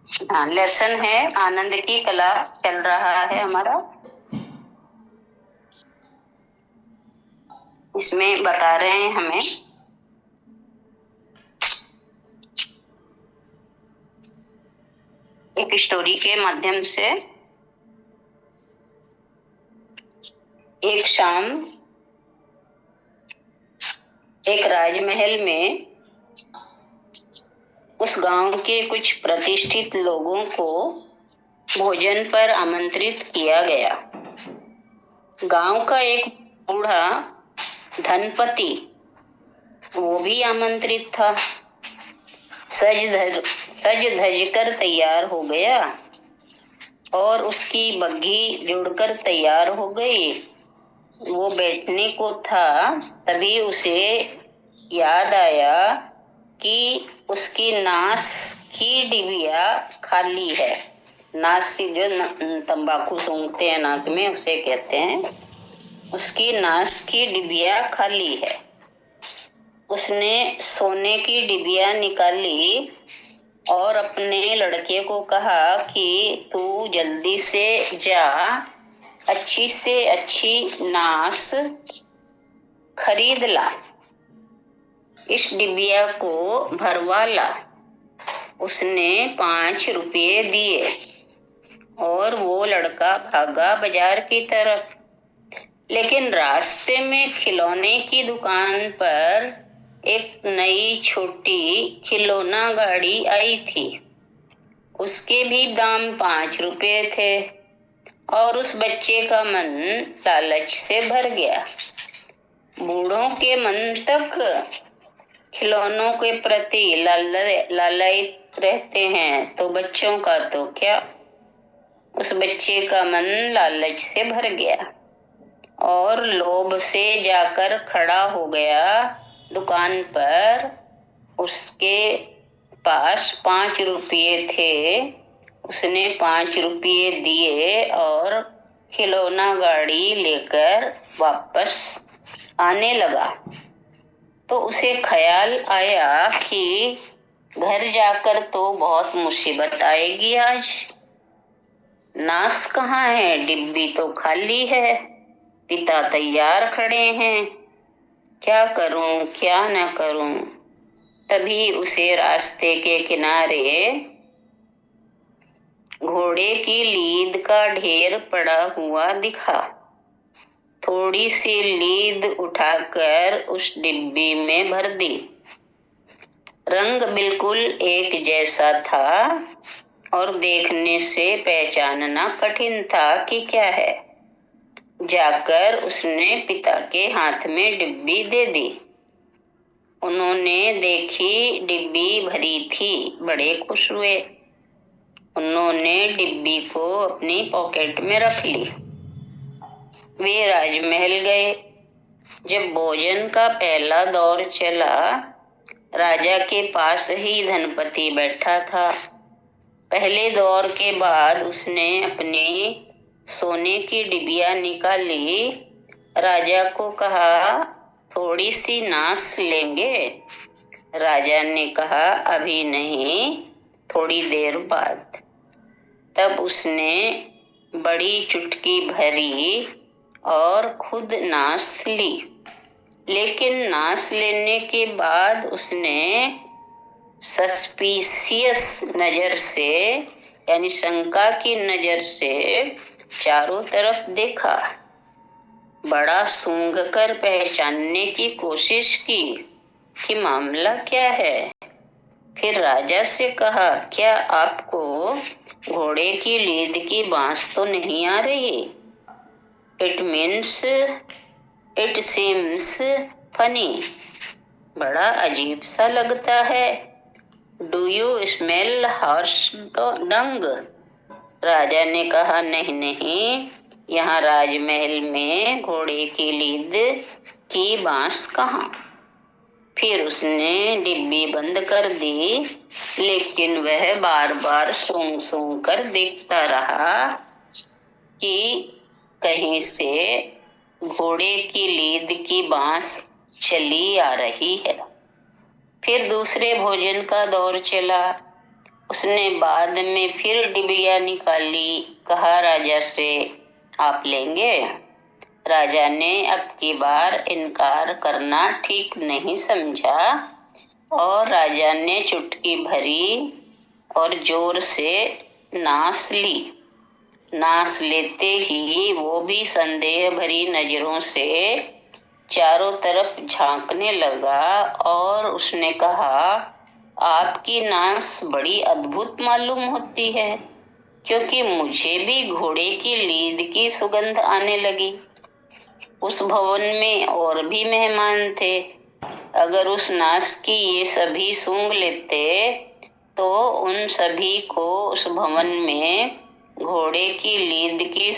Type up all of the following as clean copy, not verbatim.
हाँ, लेसन है आनंद की कला चल रहा है हमारा। इसमें बता रहे हैं हमें एक स्टोरी के माध्यम से। एक शाम एक राजमहल में उस गांव के कुछ प्रतिष्ठित लोगों को भोजन पर आमंत्रित किया गया। गांव का एक बूढ़ा धनपति वो भी आमंत्रित था। सज धज कर तैयार हो गया और उसकी बग्घी जोड़कर तैयार हो गई। वो बैठने को था, तभी उसे याद आया कि उसकी नास की डिबिया खाली है। नास की जो तंबाकू सूंघते हैं नाक में, उसे कहते हैं। उसकी नास की डिबिया खाली है। उसने सोने की डिबिया निकाली और अपने लड़के को कहा कि तू जल्दी से जा, अच्छी से अच्छी नास खरीद ला, इस डिबिया को भरवा ला। उसने 5 रुपये दिए और वो लड़का भागा बाजार की तरफ। लेकिन रास्ते में खिलौने की दुकान पर एक नई छोटी खिलौना गाड़ी आई थी। उसके भी दाम 5 रुपये थे और उस बच्चे का मन लालच से भर गया। बूढ़ों के मन तक खिलौनों के प्रति लालयित रहते हैं, तो बच्चों का तो क्या। उस बच्चे का मन लालच से भर गया और लोभ से जाकर खड़ा हो गया दुकान पर। उसके पास 5 रुपये थे। उसने 5 रुपये दिए और खिलौना गाड़ी लेकर वापस आने लगा। तो उसे ख्याल आया कि घर जाकर तो बहुत मुसीबत आएगी आज। नास कहाँ है? डिब्बी तो खाली है। पिता तैयार खड़े हैं। क्या करूं, क्या न करूं। तभी उसे रास्ते के किनारे घोड़े की लीद का ढेर पड़ा हुआ दिखा। थोड़ी सी लीद उठाकर उस डिब्बी में भर दी। रंग बिल्कुल एक जैसा था और देखने से पहचानना कठिन था कि क्या है। जाकर उसने पिता के हाथ में डिब्बी दे दी। उन्होंने देखी डिब्बी भरी थी, बड़े खुश हुए। उन्होंने डिब्बी को अपनी पॉकेट में रख ली। वे राजमहल गए। जब भोजन का पहला दौर चला, राजा के पास ही धनपति बैठा था। पहले दौर के बाद उसने अपनी सोने की डिबिया निकाली। राजा को कहा, थोड़ी सी नास लेंगे? राजा ने कहा, अभी नहीं, थोड़ी देर बाद। तब उसने बड़ी चुटकी भरी और खुद नास ली। लेकिन नास लेने के बाद उसने सस्पिशियस नजर से, यानी शंका की नजर से चारों तरफ देखा। बड़ा सूंघ कर पहचानने की कोशिश की कि मामला क्या है। फिर राजा से कहा, क्या आपको घोड़े की लीद की बांस तो नहीं आ रही? It seems funny. बड़ा अजीब सा लगता है। डू यू स्मेल हॉर्स डंग? राजा ने कहा, नहीं नहीं, यहाँ राजमहल में घोड़े की लीद की बांस कहाँ। फिर उसने डिब्बी बंद कर दी, लेकिन वह बार बार सूंघ सूंघ कर देखता रहा कि कहीं से घोड़े की लीद की बांस चली आ रही है। फिर दूसरे भोजन का दौर चला। उसने बाद में फिर डिबिया निकाली। कहा राजा से, आप लेंगे? राजा ने अब की बार इनकार करना ठीक नहीं समझा और राजा ने चुटकी भरी और जोर से नास ली। नास लेते ही वो भी संदेह भरी नजरों से चारों तरफ झांकने लगा और उसने कहा, आपकी नास बड़ी अद्भुत मालूम होती है, क्योंकि मुझे भी घोड़े की लीद की सुगंध आने लगी। उस भवन में और भी मेहमान थे। अगर उस नास की ये सभी सूंघ लेते तो उन सभी को उस भवन में घोड़े की लीद की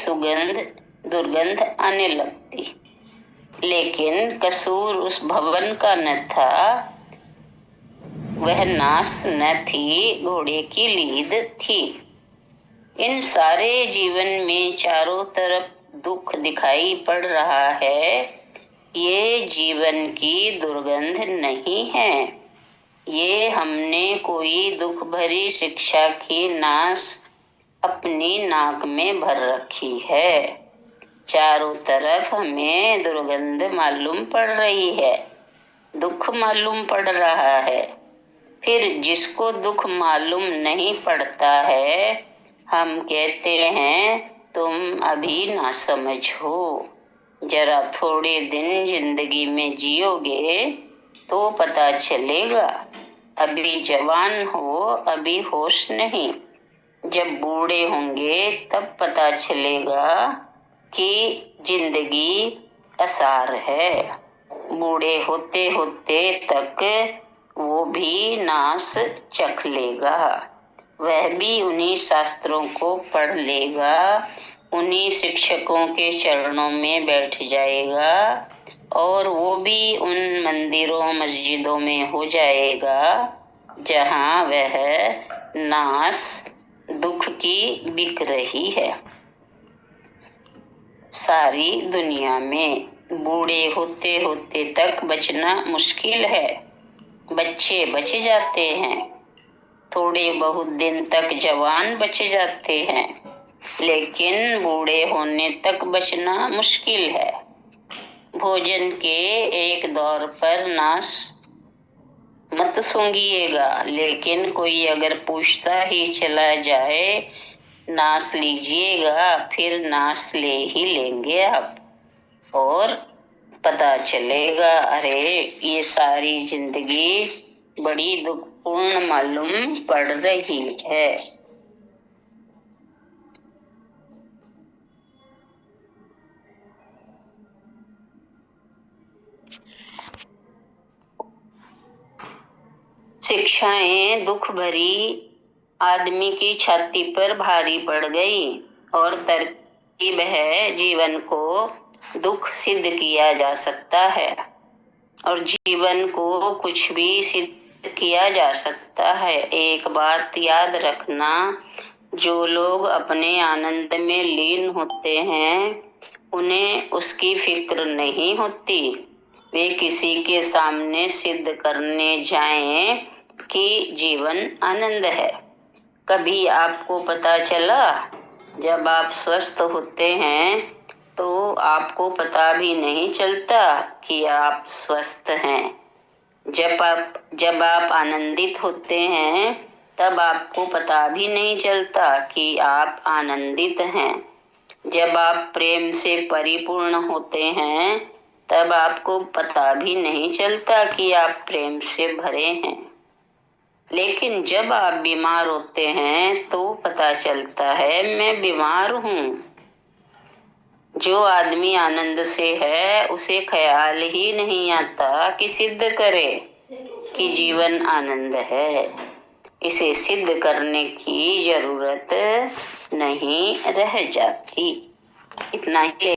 दुर्गंध आने लगती। लेकिन कसूर उस भवन का न था, वह नास न थी, घोड़े की लीद थी। इन सारे जीवन में चारों तरफ दुख दिखाई पड़ रहा है। ये जीवन की दुर्गंध नहीं है, ये हमने कोई दुख भरी शिक्षा की नास अपनी नाक में भर रखी है। चारों तरफ हमें दुर्गंध मालूम पड़ रही है, दुख मालूम पड़ रहा है। फिर जिसको दुख मालूम नहीं पड़ता है, हम कहते हैं तुम अभी नासमझ हो। जरा थोड़े दिन जिंदगी में जियोगे तो पता चलेगा। अभी जवान हो, अभी होश नहीं। जब बूढ़े होंगे तब पता चलेगा कि जिंदगी असार है। बूढ़े होते होते तक वो भी नास चख लेगा। वह भी उन्हीं शास्त्रों को पढ़ लेगा, उन्हीं शिक्षकों के चरणों में बैठ जाएगा और वो भी उन मंदिरों मस्जिदों में हो जाएगा जहाँ वह नास दुख की बिक रही है। सारी दुनिया में बूढ़े होते होते तक बचना मुश्किल है। बच्चे बच जाते हैं, थोड़े बहुत दिन तक जवान बच जाते हैं, लेकिन बूढ़े होने तक बचना मुश्किल है। भोजन के एक दौर पर नास मत सूंघिएगा, लेकिन कोई अगर पूछता ही चला जाए नास लीजिएगा, फिर नास ले ही लेंगे आप और पता चलेगा, अरे ये सारी जिंदगी बड़ी दुखपूर्ण मालूम पड़ रही है। शिक्षाएं दुख भरी आदमी की छाती पर भारी पड़ गई और तरकीब है, जीवन को दुख सिद्ध किया जा सकता है और जीवन को कुछ भी सिद्ध किया जा सकता है। एक बात याद रखना, जो लोग अपने आनंद में लीन होते हैं उन्हें उसकी फिक्र नहीं होती। वे किसी के सामने सिद्ध करने जाएं कि जीवन आनंद है। कभी आपको पता चला, जब आप स्वस्थ होते हैं तो आपको पता भी नहीं चलता कि आप स्वस्थ हैं। जब आप आनंदित होते हैं तब आपको पता भी नहीं चलता कि आप आनंदित हैं। जब आप प्रेम से परिपूर्ण होते हैं तब आपको पता भी नहीं चलता कि आप प्रेम से भरे हैं। लेकिन जब आप बीमार होते हैं तो पता चलता है मैं बीमार हूँ। जो आदमी आनंद से है उसे ख्याल ही नहीं आता कि सिद्ध करे कि जीवन आनंद है। इसे सिद्ध करने की जरूरत नहीं रह जाती। इतना ही